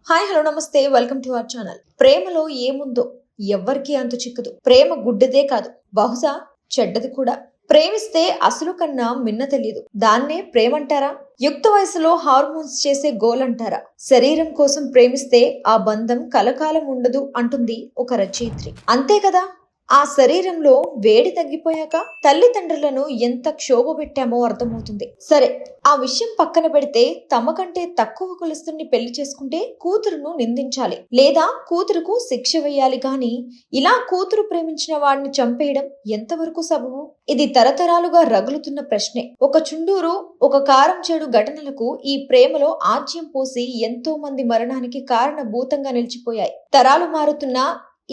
Hi hello నమస్తే, welcome to our channel. ప్రేమలో ఏముందో ఎవ్వరికీ అంతు చిక్కదు. ప్రేమ గుడ్డిదే కాదు, బహుశా చెడ్డది కూడా. ప్రేమిస్తే అసలు కన్నా మిన్న తెలియదు. దాన్నే ప్రేమంటారా? యుక్త వయసులో హార్మోన్స్ చేసే గోల్ అంటారా? శరీరం కోసం ప్రేమిస్తే ఆ బంధం కలకాలం ఉండదు అంటుంది ఒక రచయిత్రి. అంతే కదా. ఆ శరీరంలో వేడి తగ్గిపోయాక తల్లిదండ్రులను ఎంత క్షోభ పెట్టామో అర్థమవుతుంది. సరే, ఆ విషయం పక్కన పెడితే తమకంటే తక్కువ కులస్తుని పెళ్లి చేసుకుంటే కూతురును నిందించాలి లేదా కూతురుకు శిక్ష వేయాలి, గాని ఇలా కూతురు ప్రేమించిన వాడిని చంపేయడం ఎంతవరకు సబబు? ఇది తరతరాలుగా రగులుతున్న ప్రశ్నే. ఒక చుండూరు, ఒక కారం చేడు ఘటనలకు ఈ ప్రేమలో ఆజ్యం పోసి ఎంతో మంది మరణానికి కారణభూతంగా నిలిచిపోయాయి. తరాలు మారుతున్నా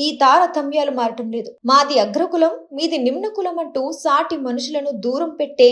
ఈ తారతమ్యాలు మారటం లేదు. మాది అగ్రకులం, మీది నిమ్న కులం అంటూ సాటి మనుషులను దూరం పెట్టే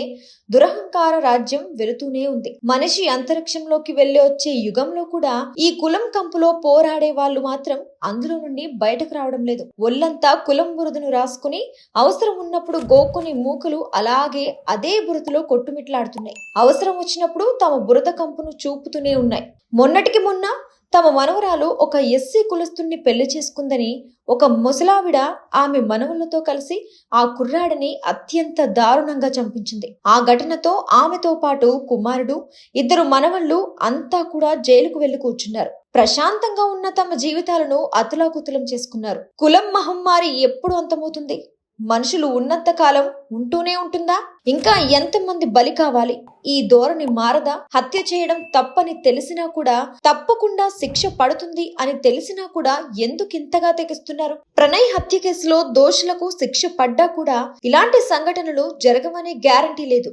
దురహంకార రాజ్యం వెళుతూనే ఉంది. మనిషి అంతరిక్షంలోకి వెళ్లి వచ్చే యుగంలో కూడా ఈ కులం కంపులో పోరాడే వాళ్ళు మాత్రం అందులో నుండి బయటకు రావడం లేదు. ఒళ్ళంతా కులం బురదను రాసుకుని అవసరం ఉన్నప్పుడు గోక్కుని మూకలు అలాగే అదే బురదలో కొట్టుమిట్లాడుతున్నాయి. అవసరం వచ్చినప్పుడు తమ బురద కంపును చూపుతూనే ఉన్నాయి. మొన్నటికి మొన్న తమ మనవరాలు ఒక ఎస్సీ కులస్తుని పెళ్లి చేసుకుందని ఒక ముసలావిడ ఆమె మనవలతో కలిసి ఆ కుర్రాడిని అత్యంత దారుణంగా చంపించింది. ఆ ఘటనతో ఆమెతో పాటు కుమారుడు, 2 మనవళ్లు అంతా కూడా జైలుకు వెళ్లి కూర్చున్నారు. ప్రశాంతంగా ఉన్న తమ జీవితాలను అతలాకుతలం చేసుకున్నారు. కులం మహమ్మారి ఎప్పుడు అంతమవుతుంది? మనుషులు ఉన్నంత కాలం ఉంటూనే ఉంటుందా? ఇంకా ఎంతమంది బలి కావాలి? ఈ ధోరణి మారదా? హత్య చేయడం తప్పని తెలిసినా కూడా, తప్పకుండా శిక్ష పడుతుంది అని తెలిసినా కూడా ఎందుకింతగా తెగిస్తున్నారు? ప్రణయ్ హత్య కేసులో దోషులకు శిక్ష పడ్డా కూడా ఇలాంటి సంఘటనలు జరగవనే గ్యారంటీ లేదు.